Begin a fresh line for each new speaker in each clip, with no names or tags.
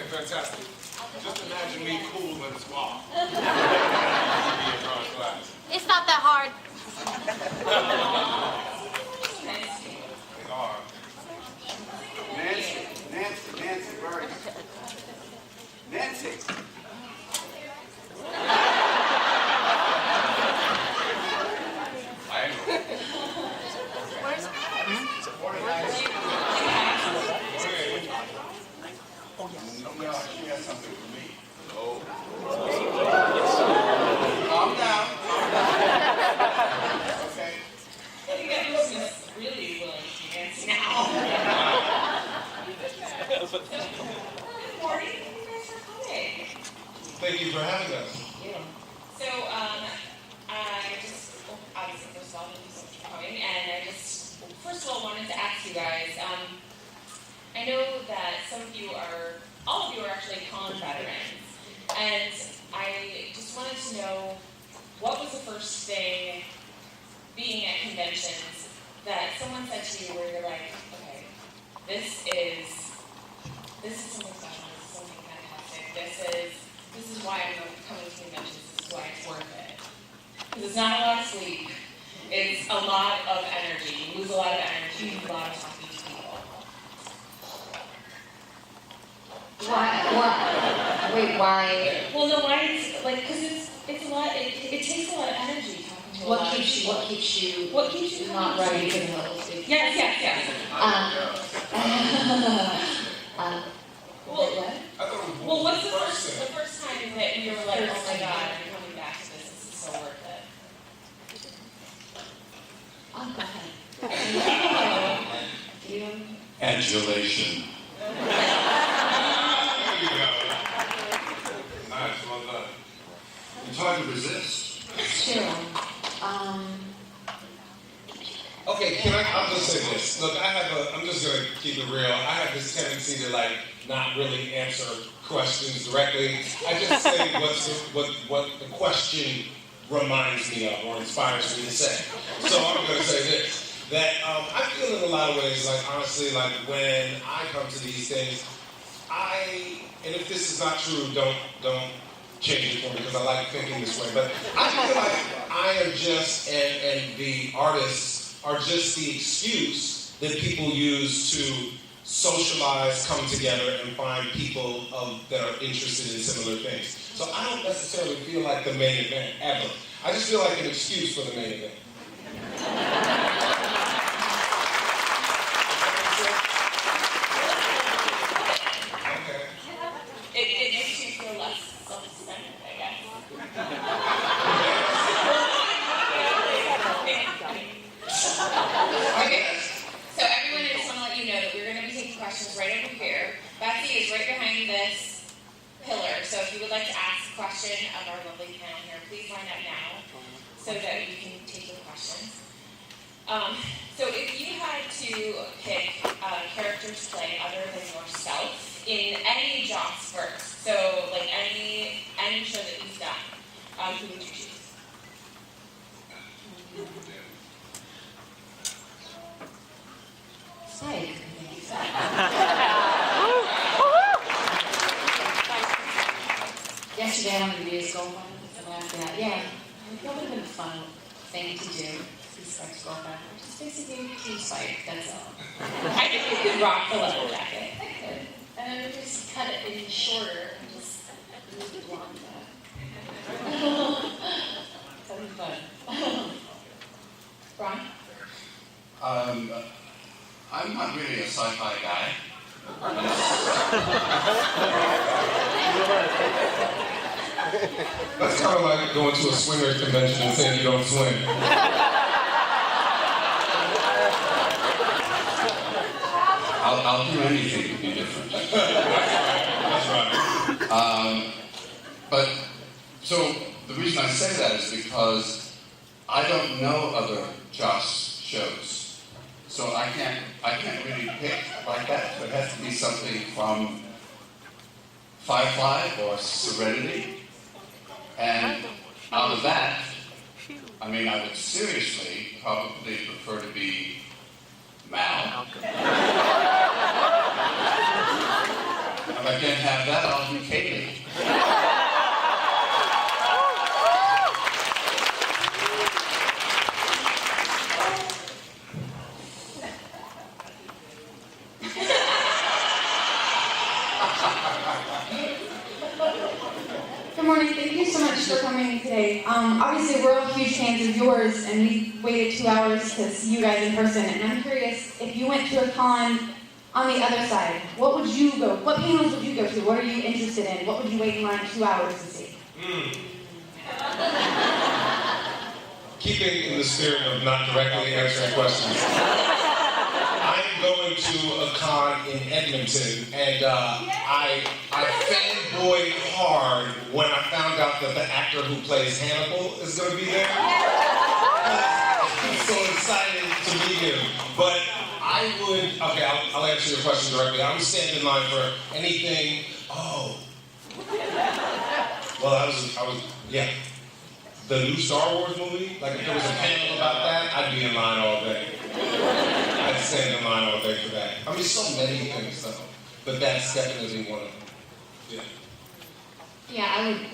fantastic. Just imagine me cool and suave.
It's not that hard.
They are.
Nancy, Bird. Nancy.
Where's
She has something for me.
Oh.
Calm down. Okay.
I think everyone's really willing to dance now. Good morning. Thank you guys for coming.
Thank you for having us.
So, I just, obviously, first of all, thank you so much for coming. And I just, first of all, wanted to ask you guys, I know that all of you are actually con veterans. And I just wanted to know, what was the first thing, being at conventions, that someone said to you where you're like, okay, this is something special, this is something fantastic, this is why I'm coming to conventions, this is why it's worth it. Because it's not a lot of sleep, it's a lot of energy, you lose a lot of energy, a lot of talking to people.
Why? Wait, why?
Well, no, why? Because it's a lot. It takes a lot of energy talking to a lot of people.
What keeps you not running to the hills?
Yes. Well, what's the first time that you were like, oh my God, I'm coming back to this. This is so worth it.
Go ahead.
Adulation.
Nice, well done.
It's hard to resist.
Sure.
Okay, I'll just say this. Look, I'm just gonna keep it real. I have this tendency to not really answer questions directly. I just say what the question reminds me of or inspires me to say. So I'm gonna say this. That I feel in a lot of ways, honestly, when I come to these things, and if this is not true, don't change it for me because I like thinking this way, but I feel like I am just, and the artists are just the excuse that people use to socialize, come together, and find people that are interested in similar things. So I don't necessarily feel like the main event, ever. I just feel like an excuse for the main event.
It makes you feel less self-centered, I guess. Okay, so everyone, I just want to let you know that we're going to be taking questions right over here. Betsy is right behind this pillar, so if you would like to ask a question of our lovely panel here, please line up now so that you can take your questions. So if you had to pick a character to play other than yourself in any Joss verse, so any show that you've done, who would you choose?
Psych. Yesterday I wanted to be a girlfriend, and after that, yeah, that would have been a fun thing to do. Spike's girlfriend, just basically Team Spike, that's all.
I think you could rock the leather jacket.
I could. And then we just cut it in shorter and just move the blonde back. That'd be fun. Ron?
I'm not really a sci-fi guy.
That's kind of like going to a swingers convention and saying you don't swing.
I'll do anything to be different.
That's right.
But so the reason I say that is because I don't know other Joss shows, so I can't really pick like that. So it has to be something from Firefly or Serenity, and out of that, I mean, I would seriously probably prefer to be Mal. I I can't have that, I'll do Kaylee.
Good morning. Thank you so much for coming today. Obviously, we're all huge fans of yours, and we waited 2 hours to see you guys in person. And I'm curious, if you went to a con on the other side, what would you go? What panels would you go to? What are you interested in? What would you wait in line 2 hours to see?
Keeping in the spirit of not directly answering questions, I'm going to a con in Edmonton, and I fanboyed hard when I found out that the actor who plays Hannibal is going to be there. I'm so excited to meet him. But I would, okay, I'll answer your question directly. I would stand in line for anything. Oh. Well, I was, yeah. The new Star Wars movie, like if there was a panel about that, I'd be in line all day. I'd stand in line all day for that. I mean, so many things though, but that's definitely one of them. Yeah.
Yeah, I would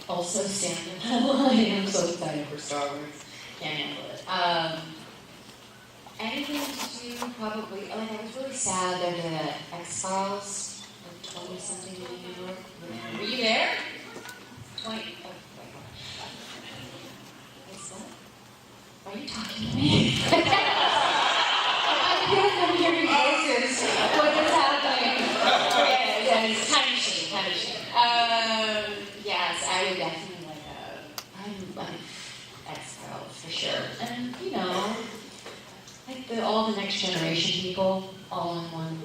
also stand in that line. I'm so excited for Star Wars. Can't handle it. Anything to do, probably, like I was really sad that the X-Files, like 20-something in New York. Were you there? 20, oh, wait, what's that? Are you talking to me? I feel like I'm hearing voices. What is happening? Yeah, it's time machine. Yes, I would definitely I'm X-Files for sure. And, you know, like all the next generation people all in one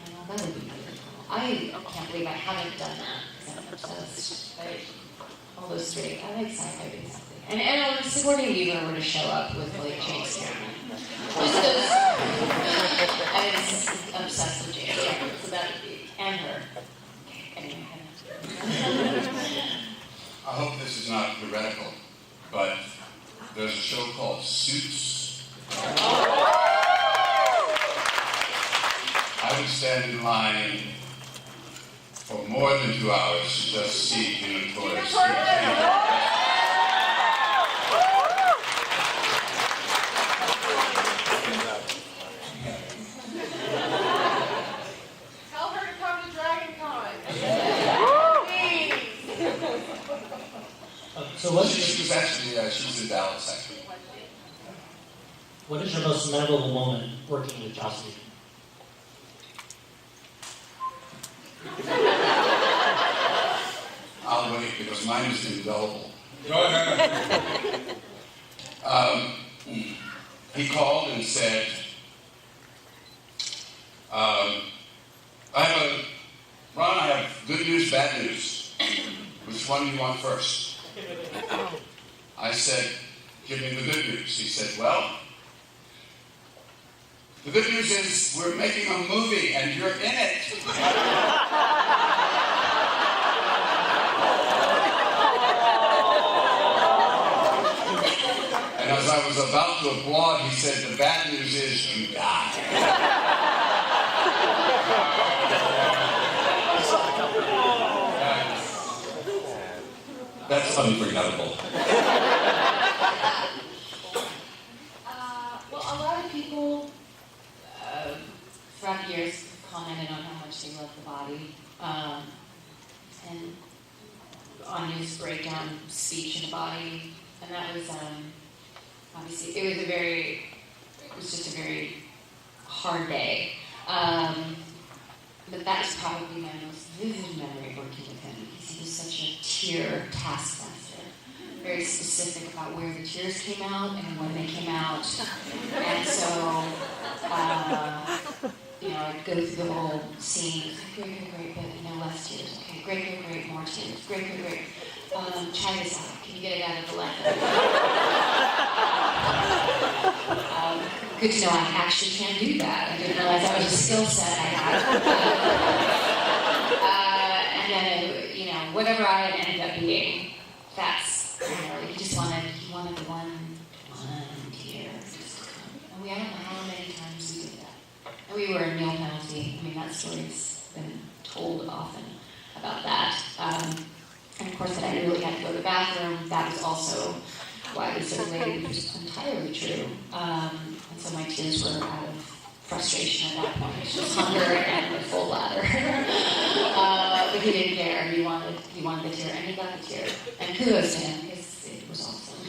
panel, that would be really cool. I can't believe I haven't done that because I'm obsessed. Like, all those three. I like sci-fi basically. And Sigourney Weaver were to show up with like James Cameron. Just those. I was obsessed with James Cameron, so that would be, and her. Anyway,
I hope this is not heretical, but there's a show called Suits. I would stand in line for more than 2 hours to just see Tina Turner's
Tell her to come to DragonCon. Please.
She was actually, she was in Dallas actually.
What is your most memorable moment working with Joss Whedon?
I'll wait because mine is indelible.
Go ahead.
He called and said, Ron, I have good news, bad news. Which one do you want first? I said, give me the good news. He said, well, the good news is we're making a movie and you're in it. And as I was about to applaud, he said, the bad news is you die.
That's unforgettable.
well, a lot of people throughout the years commented on how much they love the body, and on his breakdown speech in the body, and that was obviously it was just a very hard day. But that is probably my most vivid memory working with him because he was such a tear taskmaster. Very specific about where the tears came out and when they came out. And so, I'd go through the whole scene. Great, but less tears. Okay, great, more tears. Great. Try this out. Can you get it out of the left? Good to know I actually can do that. I didn't realize that was a skill set I had. And then, whatever I had ended up being, that's, he wanted the one tear just to come. And I don't know how many times we did that. And we were in meal penalty. I mean, that story's been told often about that. And of course, that I really had to go to the bathroom. That was also why I was so late, which was entirely true. And so my tears were out of frustration at that point. It was just hunger and a full bladder. But he didn't care. He wanted the tear, and he got the tear. And kudos to him, because it was awesome.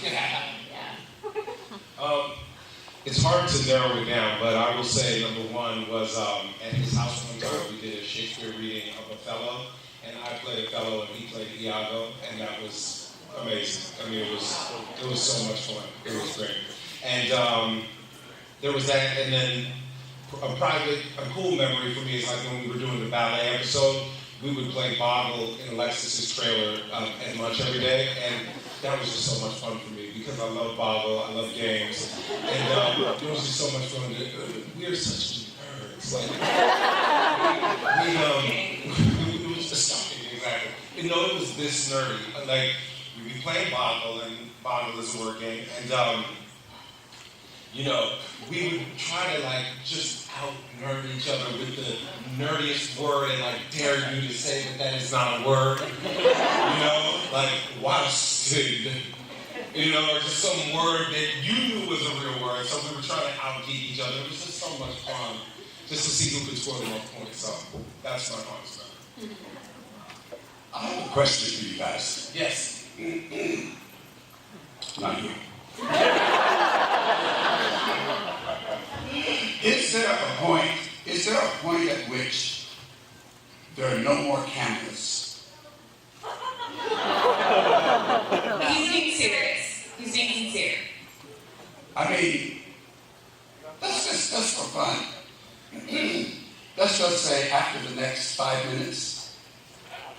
Yeah.
It's hard to narrow it down, but I will say number one was at his house one time we did a Shakespeare reading of Othello, and I played Othello and he played Iago, and that was amazing. I mean, it was so much fun. It was great. And there was that, and then a cool memory for me is like when we were doing the ballet episode, we would play Boggle in Alexis's trailer at lunch every day, and that was just so much fun for me because I love Boggle, I love games, and it was just so much fun. We are such nerds. Like, we was just something, exactly. You know, it was this nerdy. Like, we'd be playing Boggle, and Boggle is a word game, and you know, we would try to like just out-nerd each other with the nerdiest word and like dare you to say that is not a word. You know, like worsted. You know, or just some word that you knew was a real word. So we were trying to out-geek each other. It was just so much fun just to see who could score the most points. So that's my honest memory.
I have a question for you guys.
Yes.
Not you. Is there a point at which there are no more cameras?
He's being serious. He's being sincere.
I mean, that's for fun. Let's just say after the next 5 minutes,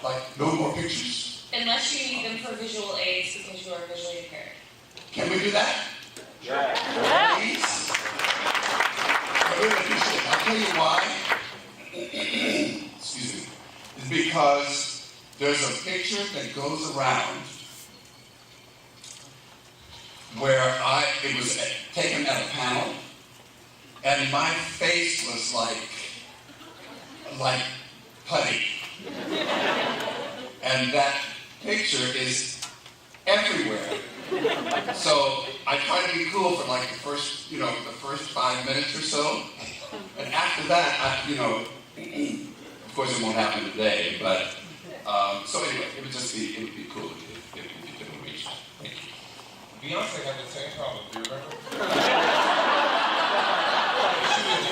like no more pictures.
Unless you need them for visual aids because you are visually impaired.
Can we do that? Yeah. Please? I really appreciate it. I'll tell you why. Excuse me. It's because there's a picture that goes around where it was taken at a panel, and my face was like putty. And that picture is everywhere. So I try to be cool for like the first 5 minutes or so, and after that, of course it won't happen today. But so anyway, it would be cool if you could arrange that. Thank you.
Beyonce had the same problem. Do you remember? she was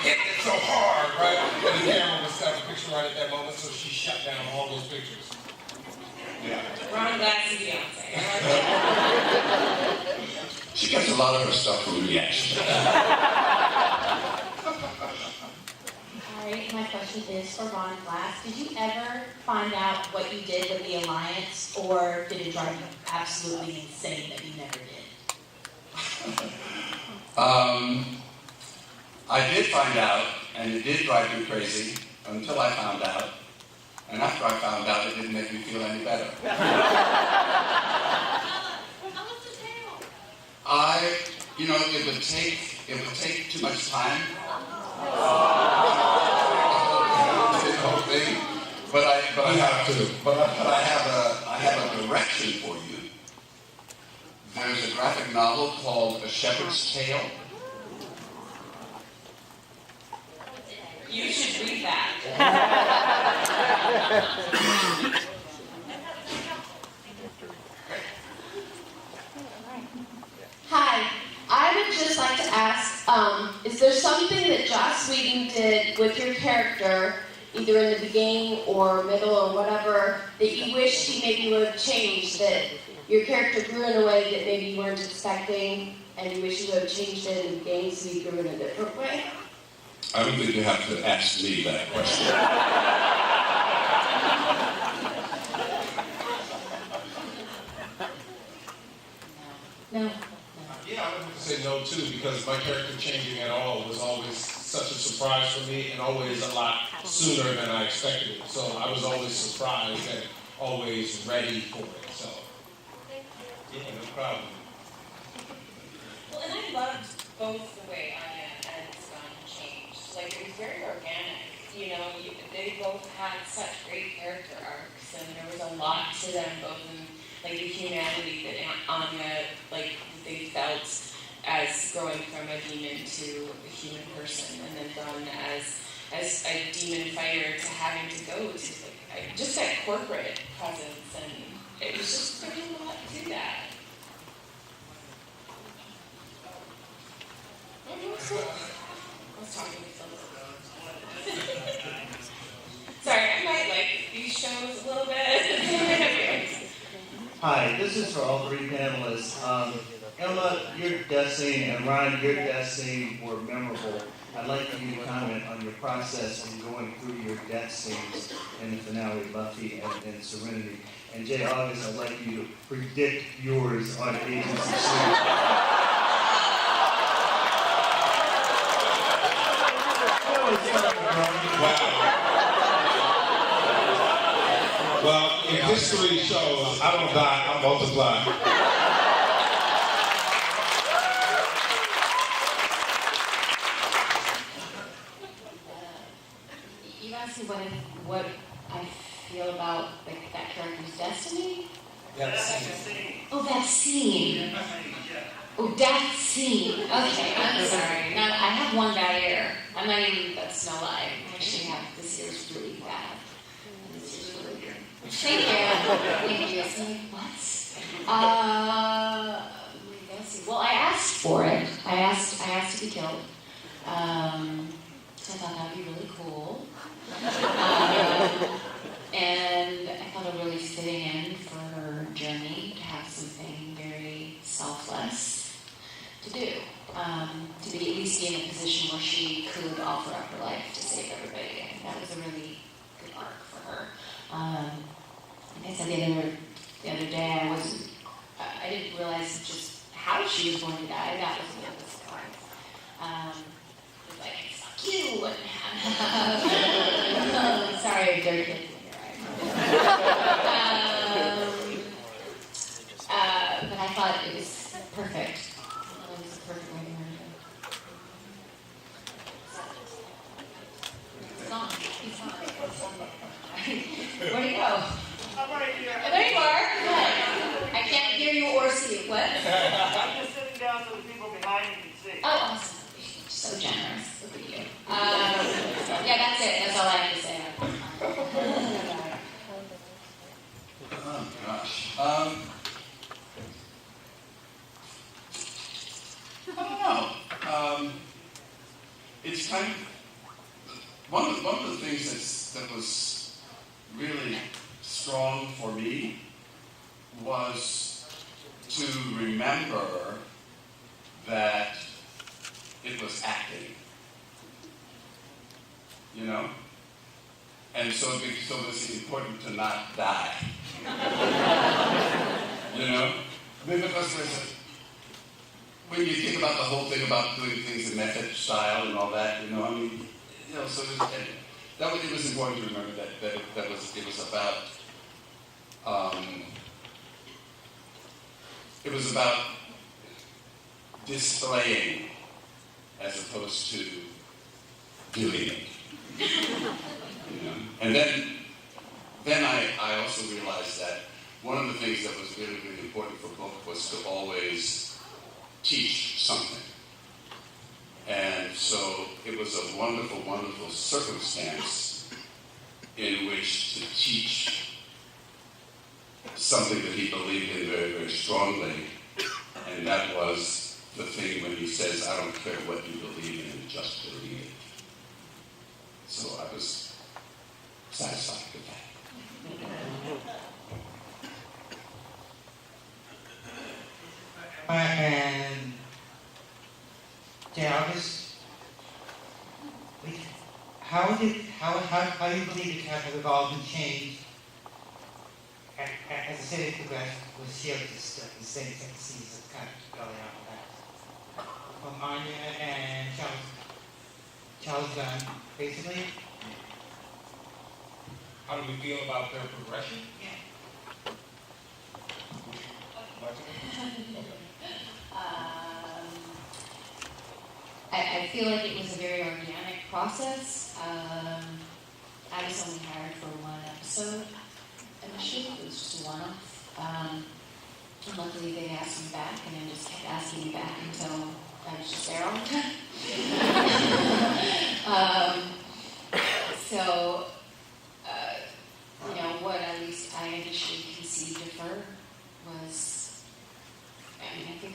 hitting it so hard, right? And the camera was snapping a picture right at that moment, so she shut down all those pictures.
Yeah.
Ron Glass and Beyonce.
She gets a lot of her stuff from reaction.
Alright, my question is for Ron Glass. Did you ever find out what you did with the Alliance, or did it drive you absolutely insane that you never did?
I did find out, and it did drive me crazy until I found out. And after I found out, it didn't make me feel any better. It would take too much time. The whole thing. But I have a direction for you. There's a graphic novel called A Shepherd's Tale.
You should read that.
Hi, I would just like to ask, is there something that Joss Whedon did with your character, either in the beginning or middle or whatever, that you wish he maybe would have changed, that your character grew in a way that maybe you weren't expecting, and you wish you would have changed it in the beginning so he grew in a different way?
I don't think you have to ask me that question.
No.
Yeah, I would have to say no too, because my character changing at all was always such a surprise for me, and always a lot sooner than I expected it. So I was always surprised and always ready for it. So yeah, no problem.
Well, and I loved both the way Anya and Scott changed. Like, it was very organic. you know, they both had such great character arcs, and there was a lot to them, both in like the humanity that Anya, like they felt as growing from a demon to a human person, and then Gunn as a demon fighter to having to go to like just that corporate presence, and it was just there was a lot to that. I was talking to someone. Sorry, I might like these shows a little bit.
Hi, this is for all three panelists. Emma, your death scene, and Ryan, your death scene were memorable. I'd like for you to comment on your process in going through your death scenes in the finale, Buffy and Serenity. And Jay August, I'd like you to predict yours on Agents of S.H.I.E.L.D.
Well, in history shows, I don't die, I multiply.
You asked me what I feel about like that character's destiny?
That scene.
Oh, that scene. Oh, that scene. Okay, I'm sorry. No, I have one bad error. I'm not even, that's no lie. I actually have, this year's really bad. And this year's really good. Thank you. Thank you. It's like, what? Let's see. Well, I asked for it. I asked to be killed. So I thought that would be really cool. And I thought it really fitting in for her journey to have something very selfless to do. To be at least be in a position where she could offer up her life to save everybody. I think that was a really good arc for her. Like I said the other day, I didn't realize just how she was going to die. That was a little bit surprised. It was like, fuck you! And, sorry, I'm dirty kid. But I thought it was perfect. It was a perfect way to learn it. He's gone. He's gone. Where'd he go?
I'm right here.
Oh, there you are. Good. I can't hear you or see you. What?
I'm just sitting down so the people behind me can see.
Oh, awesome. So generous. Look at you. Yeah, that's it. That's all I have to say.
Oh gosh. I don't know. It's kind of one of the things that was really strong for me was to remember that it was acting. You know? And so it's important to not die. You know? Because when you think about the whole thing about doing things in method style and all that, you know, I mean, you know, so it was important to remember that it was about displaying as opposed to doing it. You know? And then I also realized that one of the things that was really, really important for book was to always teach something. And so it was a wonderful, wonderful circumstance in which to teach something that he believed in very, very strongly. And that was the thing when he says, I don't care what you believe in, just believe it. So I was satisfied with that.
And August, how do you believe the character evolved and changed as the series progressed with Shield the same seasons kind of going on with that? From Anya and Charles Gunn, basically?
How do we feel about their progression?
Yeah.
I feel like it was a very organic process. Luckily, they asked me back, and then just kept asking me back until I was just there all the time. What at least I initially conceived of her was, I think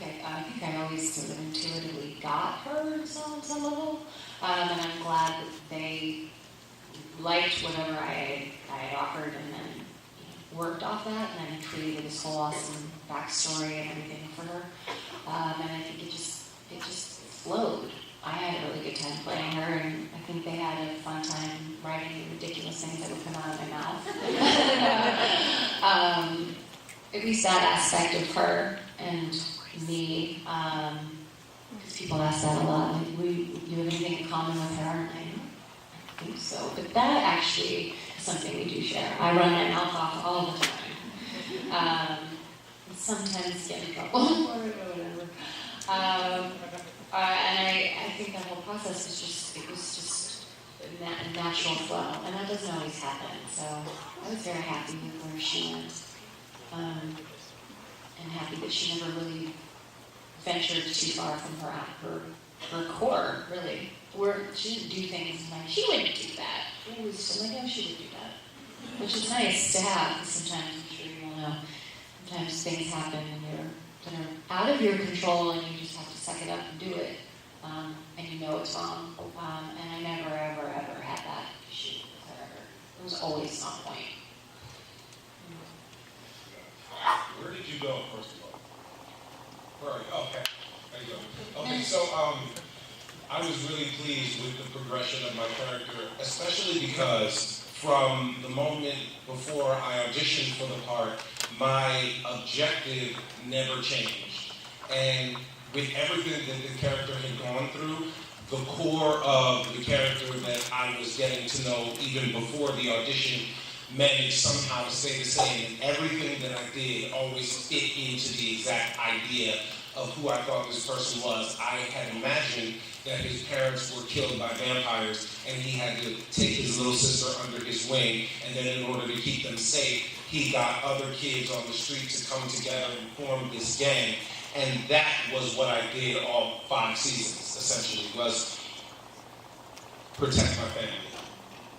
I always sort of intuitively got her on some level, and I'm glad that they liked whatever I had offered, and then worked off that, and then created this whole awesome backstory and everything for her. And I think it just flowed. I had a really good time playing her, and I think they had a fun time writing ridiculous things that would come out of my mouth. At least that aspect of her and me, because people ask that a lot. Like, do you have anything in common with her? And I think so. But that actually is something we do share. I run my mouth off all the time. Sometimes get in trouble or whatever. And I think that whole process was just a natural flow, and that doesn't always happen. So I was very happy with where she went, and happy that she never really ventured too far from her core, really. Where she didn't do things like, she wouldn't do that. It was like, oh, she would do that. Which is nice to have, because sometimes, I'm sure you all know, sometimes things happen and that are out of your control, and you just have to suck it up and do it. And you know it's wrong. And I never, ever, ever had that issue with her. It was always on point.
Where did you go, first of all? Where are you? Okay. There you go. Okay, so I was really pleased with the progression of my character, especially because from the moment before I auditioned for the part, my objective never changed. And with everything that the character had gone through, the core of the character that I was getting to know even before the audition managed somehow to stay the same. And everything that I did always fit into the exact idea of who I thought this person was. I had imagined that his parents were killed by vampires, and he had to take his little sister under his wing, and then in order to keep them safe, he got other kids on the street to come together and form this gang. And that was what I did all 5 seasons, essentially, was protect my family.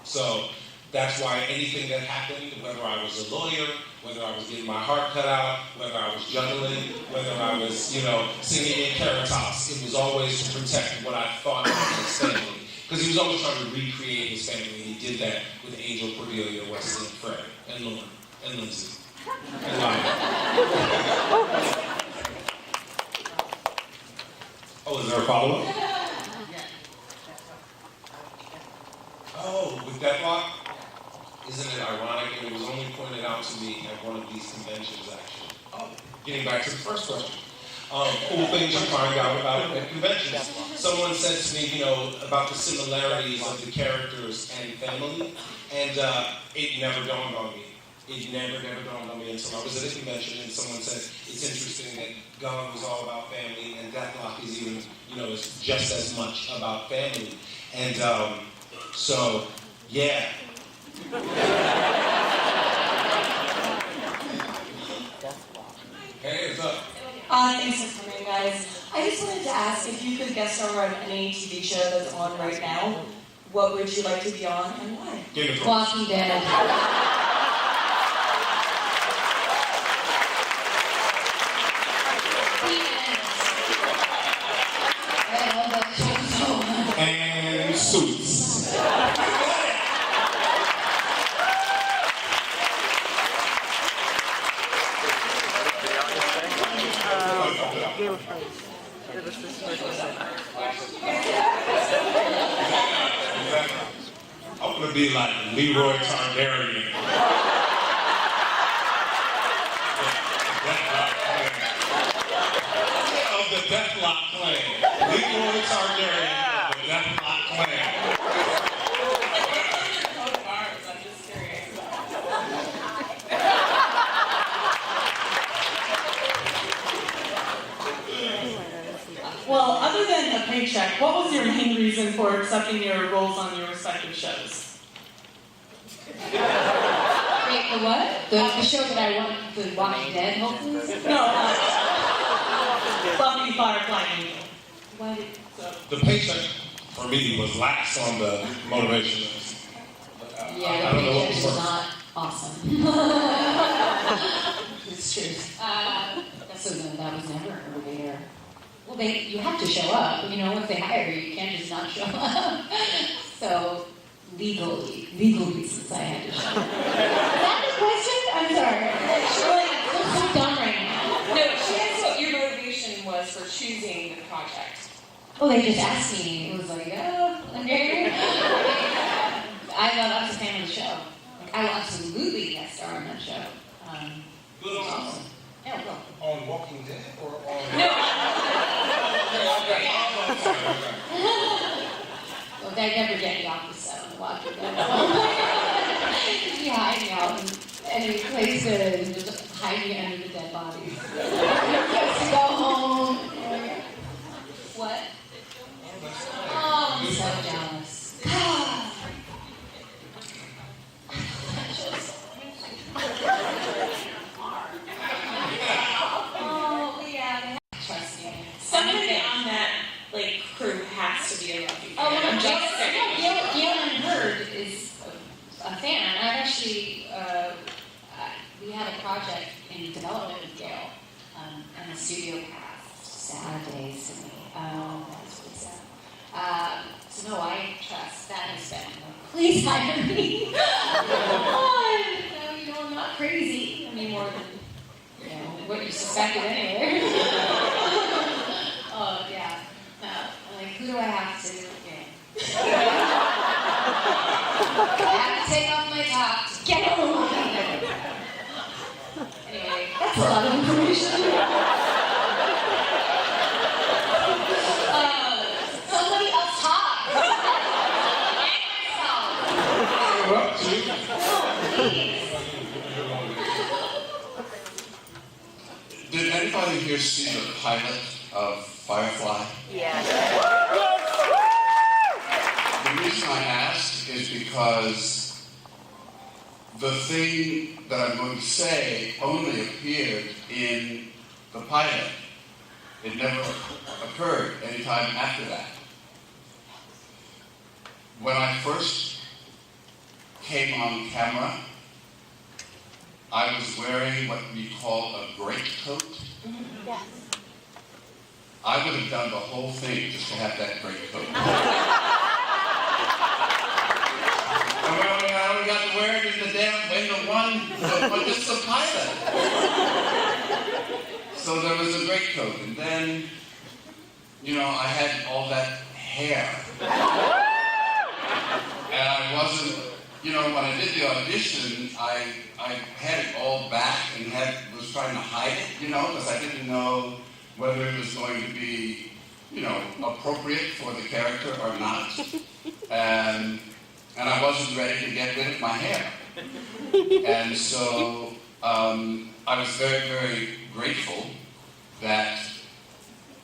So that's why anything that happened, whether I was a lawyer, whether I was getting my heart cut out, whether I was juggling, whether I was, singing in Caritas, it was always to protect what I thought was his family. Because he was always trying to recreate his family, and he did that with Angel, Cordelia, Wesley, and Fred, and Lauren, and Lindsay, and Lionel. Oh, is there a follow-up? Oh, with Deathlock? Isn't it ironic? And it was only pointed out to me at one of these conventions, actually. Oh, getting back to the first question. Cool things you find out about at conventions. Someone said to me, about the similarities of the characters and family, and it never dawned on me. It never dawned on me until I was at a convention and someone said, it's interesting that God was all about family and Deathlock is even, is just as much about family. And so, yeah. Hey, what's up?
Thanks for coming, guys. I just wanted to ask if you could guest star on any TV show that's on right now, what would you like to be on and why?
Walking Dead.
And Suits. I'm gonna be like Leroy Targaryen. Of the Deathlock clan. Leroy Targaryen of the Deathlock clan.
Well, other than a paycheck, what was your main reason for accepting your roles on your respective shows?
Great The what? The show that I want, The Walking Dead, hopefully?
No, Buffy Firefly Angel.
Why did,
The paycheck for me was last on the motivation list.
yeah,
I don't know what
the
was
was
first.
not awesome. It's true. So no, that was never a motivator. Well, you have to show up. You know, once they hire you, you can't just not show up. So legal reasons I had to show up. Is that the question? I'm sorry. I'm so dumb right now.
No, she asked what your motivation was for choosing the project.
Oh, they just asked me. It was like, oh, okay. I was a fan of the show. Like, I will absolutely guest star on that show.
Good on
Awesome. Yeah, well.
On Walking Dead or on?
No.
Well, they never get me off the set on the Walking Dead. You hide me out in any place and just hide me under the dead bodies. Just to go home. What? Oh, I'm so jealous. Oh, yeah. Trust me.
Somebody on that crew has to be a Buffy fan.
Oh, no,
I'm just saying.
Galen Hurd is a fan. I've actually, we had a project in development with Gail, and the studio passed. Sad days to me. That's really sad. So no, I trust. That has been, please hire me. Come on. You know, I'm not crazy any more than, what you suspected anyway. Oh, yeah. Who do I have to? I have to take off my top to get home. Anyway, that's a lot of information. Somebody else talk.
You're up to.
Did anybody here see the pilot of Firefly?
Yes.
The reason I ask is because the thing that I'm going to say only appeared in the pilot. It never occurred any time after that. When I first came on camera, I was wearing what we call a greatcoat.
Yes.
I would have done the whole thing just to have that greatcoat. And I only got to wear it in the damn but this is a pilot. So there was a greatcoat, and then, I had all that hair. And I wasn't, when I did the audition, I had it all back and was trying to hide it, because I didn't know whether it was going to be, appropriate for the character or not. And I wasn't ready to get rid of my hair. And so I was very, very grateful that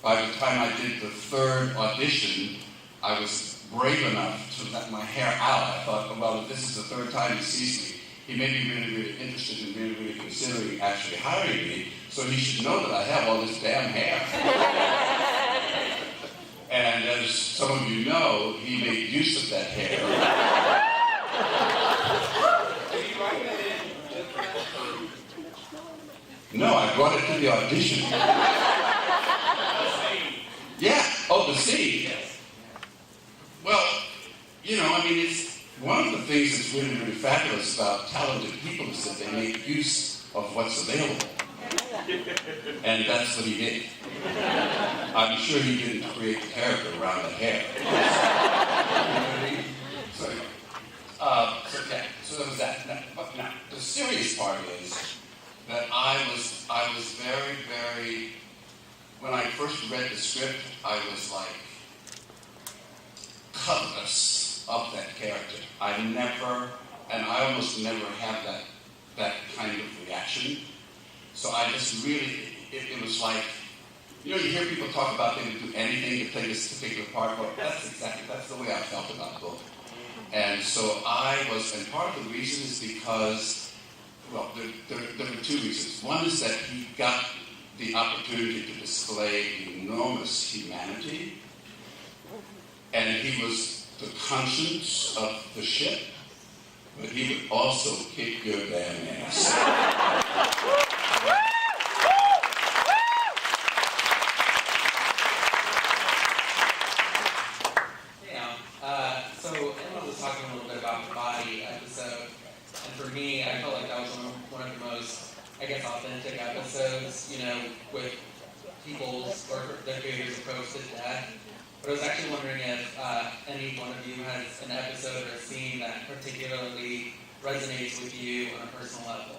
by the time I did the third audition, I was brave enough to let my hair out. I thought, well, if this is the third time he sees me, he may be really, really interested and really, really considering actually hiring me, so he should know that I have all this damn hair. And as some of you know, he made use of that hair. No, I brought it to the audition. Yeah, the scene. Well, it's one of the things that's really, really fabulous about talented people is that they make use of what's available. And that's what he did. I'm sure he didn't create the character around the hair. So there was that. Now, the serious part is that I was very, very, when I first read the script, I was like covetous of that character. I almost never have that kind of reaction. So I just really, it was like, you hear people talk about they would do anything to play this particular part. Well, that's the way I felt about the book. And so and part of the reason is because well, there were two reasons. One is that he got the opportunity to display enormous humanity, and he was the conscience of the ship, but he would also kick your damn ass.
So Emma was talking a little bit about the body episode, and for me, I felt like that was one of the most, I guess, authentic episodes, you know, with people's or their creators' approach to death. But I was actually wondering if any one of you has an episode or a scene that particularly resonates with you on a personal level.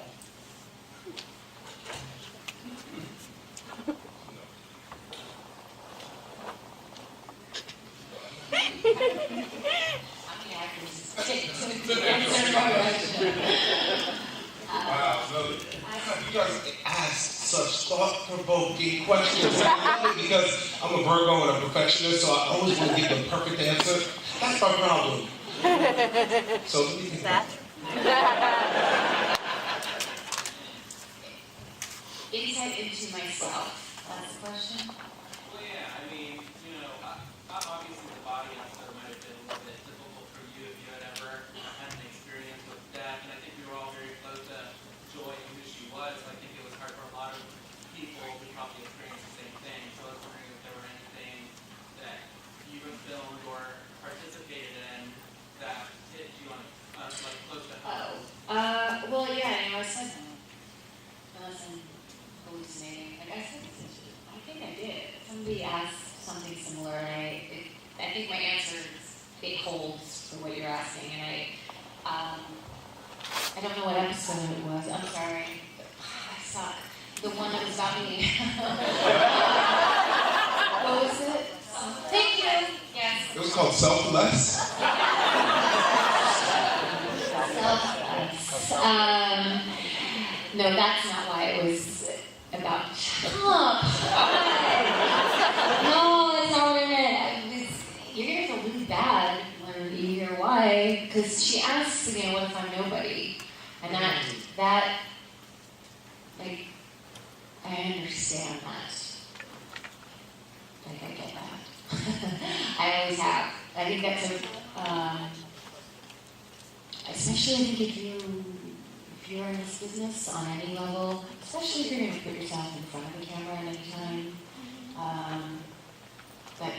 Wow, no, you guys ask such thought-provoking questions. Because I'm a Virgo and a perfectionist, so I always want to give the perfect answer. That's my problem. So let me think about that.
Insight into myself. That's the question.
Well, yeah, I mean, you know, obviously the body episode might have been a little bit difficult for you if you had ever had an experience with death, and I think we were all very close to Joy and who she was. I think it was hard for a lot of people who probably experienced the same thing. So I was wondering if there were anything that you have filmed or participated in that hit you on like close to home.
Well, yeah, you know, I said, unless I'm hallucinating, like I said, I think I did. Somebody asked something similar, and I think my answer it holds for what you're asking, and I don't know what episode it was. I'm sorry. I suck. The one that was about me. What was it? Thank you. Yes.
It was called Selfless.
Selfless. No, that's not why it was about. No, that's not what I meant. You're gonna feel really bad when you hear why, because she asks, you know, what if I'm nobody? And that, like, I understand that. Like, I get that. I always have. I think that's especially I think if you're in this business on any level, especially if you're going to put yourself in front of the camera at any time, that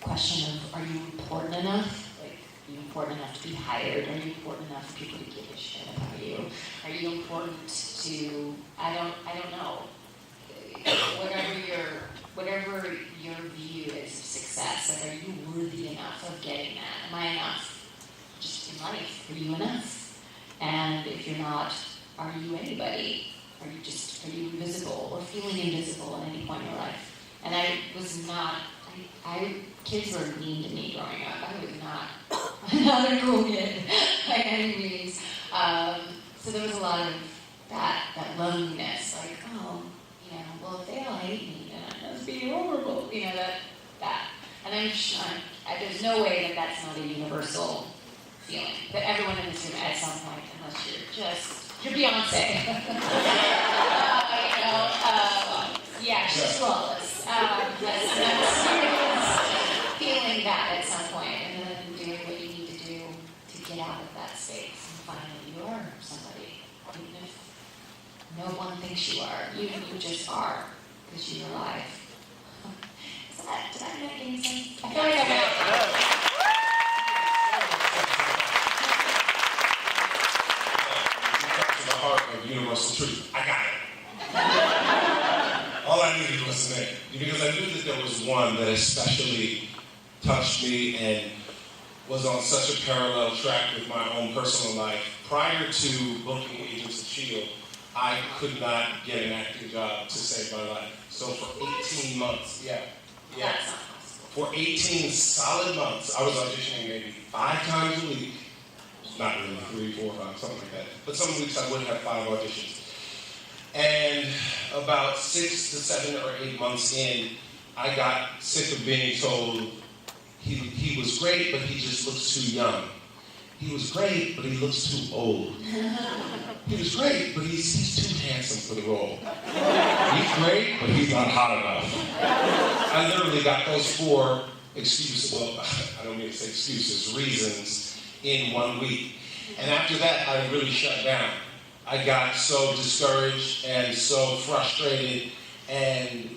question of, are you important enough? Like, are you important enough to be hired? Are you important enough for people to give a shit about you? Are you important to, I don't know. Whatever your view is of success, like, are you worthy enough of getting that? Am I enough? Just in life, are you enough? And if you're not, are you anybody? Are you invisible or feeling invisible at any point in your life? And I was not, kids were mean to me growing up. I was not a cool kid by any means. So there was a lot of that loneliness, like, oh, you know, well, if they all hate me, then I must be horrible, you know, that. And there's no way that that's not a universal feeling. But everyone in this room at some point, unless you're Beyonce. Yeah, she's flawless. That's feeling that at some point, and then doing what you need to do to get out of that space and find that you are somebody, even if no one thinks you are. You just are, because you're alive. Did I make any sense? I feel like I went.
The heart of universal truth. I got it. All I needed was the name. Because I knew that there was one that especially touched me and was on such a parallel track with my own personal life. Prior to booking Agents of S.H.I.E.L.D., I could not get an acting job to save my life. So for 18 months, for 18 solid months, I was auditioning maybe 5 times a week. Not really, 3, 4, 5, something like that. But some weeks I would have 5 auditions. And about 6 to 7 or 8 months in, I got sick of being told he was great, but he just looks too young. he was great, but he looks too old. He was great, but he's too handsome for the role. He's great, but he's not hot enough. I literally got those 4 excuses, well, I don't mean to say excuses, reasons in 1 week. And after that, I really shut down. I got so discouraged and so frustrated and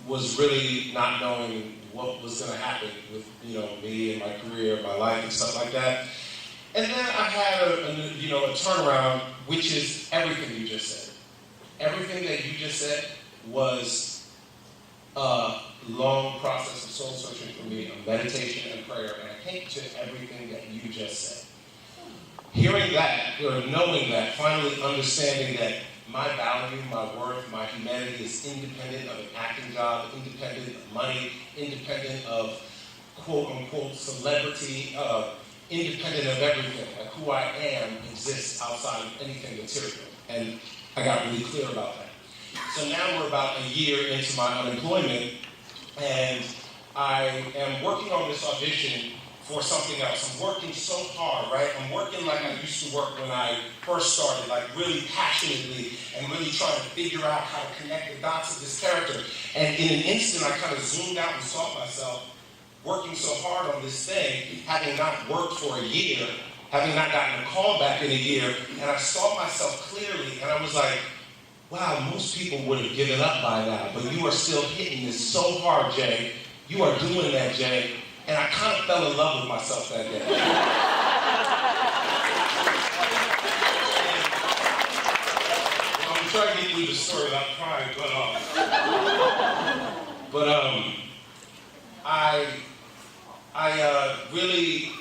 was really not knowing what was going to happen with, me and my career, my life and stuff like that. And then I had a turnaround, which is everything you just said. Everything that you just said was a long process of soul searching for me, of meditation and prayer, and I came to everything that you just said. Hearing that, or knowing that, finally understanding that my value, my worth, my humanity is independent of an acting job, independent of money, independent of quote-unquote celebrity, independent of everything. Like who I am exists outside of anything material. And I got really clear about that. So now we're about a year into my unemployment, and I am working on this audition for something else. I'm working so hard, right? I'm working like I used to work when I first started, like really passionately and really trying to figure out how to connect the dots of this character. And in an instant, I kind of zoomed out and saw myself working so hard on this thing, having not worked for a year, having not gotten a call back in a year, and I saw myself clearly, and I was like, wow, most people would have given up by now, but you are still hitting this so hard, Jay. You are doing that, Jay. And I kind of fell in love with myself that day. I'm trying to get through the story without crying, but I really,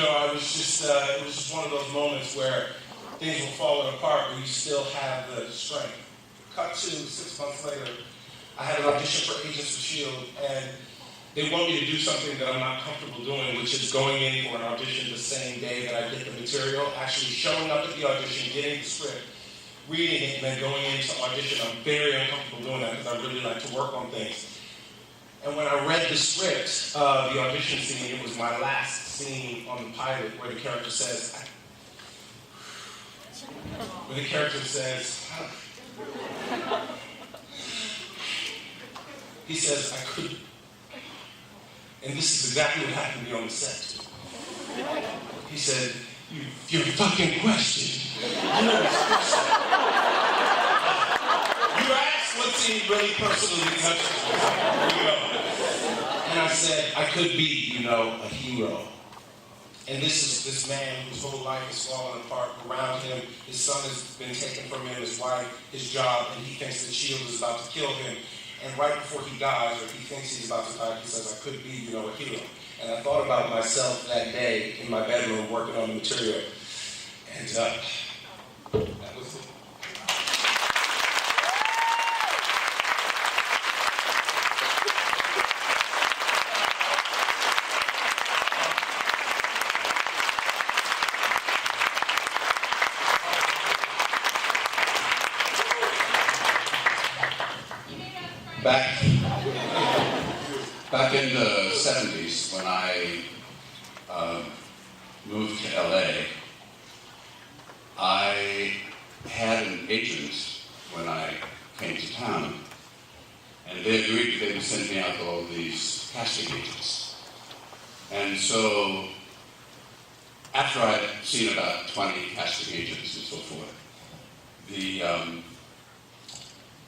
I was just, it was just one of those moments where things were falling apart, but you still have the strength. Cut to 6 months later, I had an audition for Agents of S.H.I.E.L.D., and they want me to do something that I'm not comfortable doing, which is going in for an audition the same day that I get the material, actually showing up at the audition, getting the script, reading it, and then going into audition. I'm very uncomfortable doing that because I really like to work on things. And when I read the script, the audition scene, it was my last scene on the pilot where the character says, he says, I couldn't. And this is exactly what happened to me on the set. He said, your fucking question. You asked what seemed really personally touching. And I said, I could be, a hero. And this is this man whose whole life is falling apart around him. His son has been taken from him, his wife, his job, and he thinks that S.H.I.E.L.D. is about to kill him. And right before he dies, or he thinks he's about to die, he says, I could be, a hero. And I thought about myself that day in my bedroom working on the material. And that was it.
Back in the 70s, when I moved to LA, I had an agent when I came to town, and they agreed that they would send me out to all these casting agents. And so, after I'd seen about 20 casting agents and so forth, the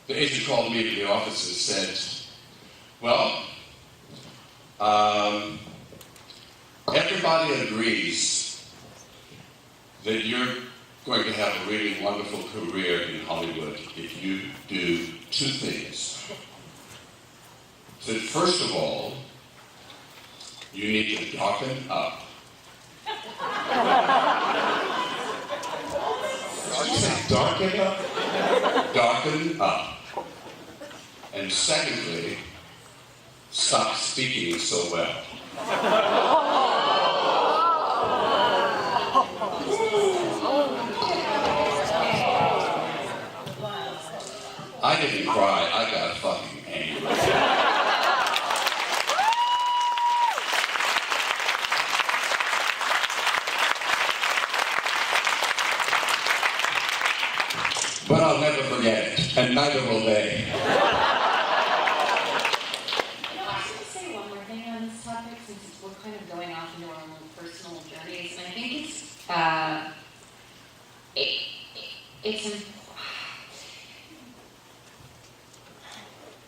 agent called me to the office and said, well, everybody agrees that you're going to have a really wonderful career in Hollywood if you do 2 things. So first of all, you need to darken up.
Did you say darken up?
Darken up. And secondly, stop speaking so well. I didn't cry, I got fucking angry. but I'll never forget it, and neither will they.
You know, I should say one more thing on this topic, since we're kind of going off into our own personal journeys, and I think it's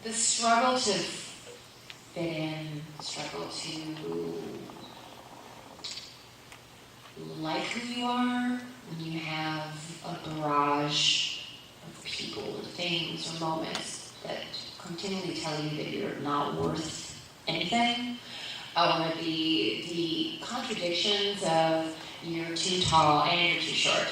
the struggle to fit in, struggle to like who you are when you have a barrage of people or things or moments that continually tell you that you're not worth anything, or the contradictions of you're too tall and you're too short,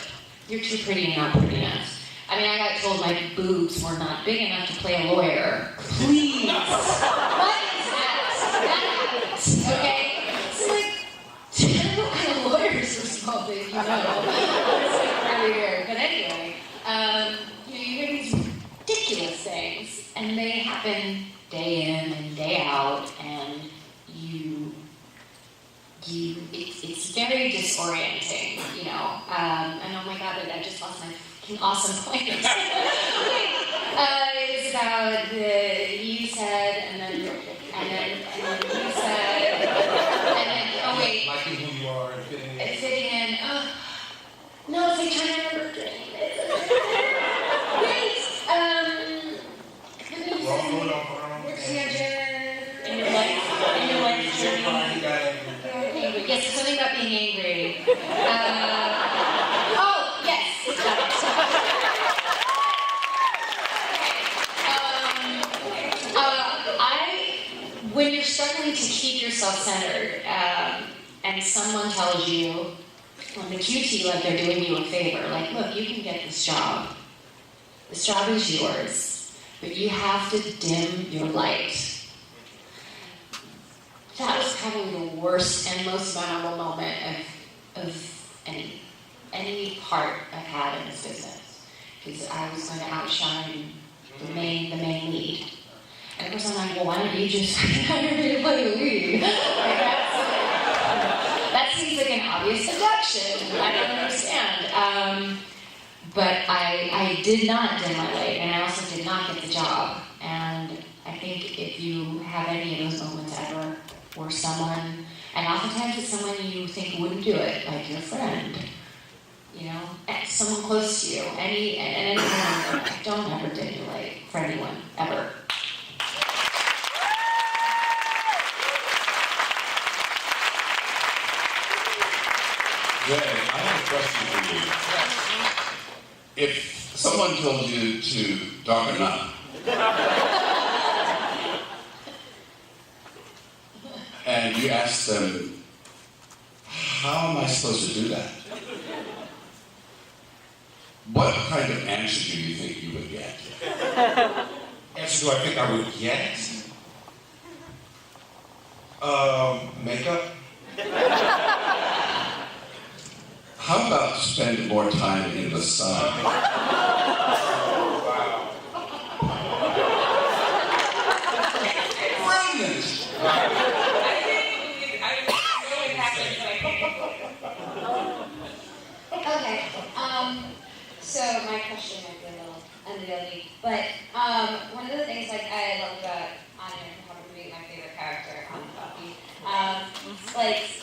you're too pretty and not pretty enough. I mean, I got told my boobs were not big enough to play a lawyer. Please! What is that? That happens, okay? It's like, what kind of lawyers are small big, you know? It's like really weird. But anyway, you hear these ridiculous things, and they happen day in and day out, and it's very disorienting, you know. And oh my God, I just lost my fucking awesome point. It was about you said, and then you said, and then, oh wait.
Liking who you are and fitting in.
Fitting in, no, it's like trying to remember dream. In your life journey. Yes, something about being angry. Oh, yes, got it. When you're struggling to keep yourself centered, and someone tells you on the QT like they're doing you a favor, like, look, you can get this job. This job is yours, but you have to dim your light. That was probably the worst and most memorable moment of any part I've had in this business, because I was going to outshine the main lead. And of course I'm like, well, why don't you just hire me to play the lead? Like, that seems like an obvious deduction. I don't understand. But I did not dim my light, and I also did not get the job. And I think if you have any of those moments ever, or someone, and oftentimes it's someone you think wouldn't do it, like your friend, you know, someone close to you, anyone, don't ever dim your light for anyone, ever.
Jay, I have a question for you. If someone told you to darken up, and you asked them, how am I supposed to do that? What kind of answer do you think you would get?
Answer do I think I would get? Makeup?
How about spend more time in the sun?
Wow.
Brilliant!
Okay, so my question might be a little unwieldy, but one of the things like I love about Anya, and probably my favorite character on Buffy, like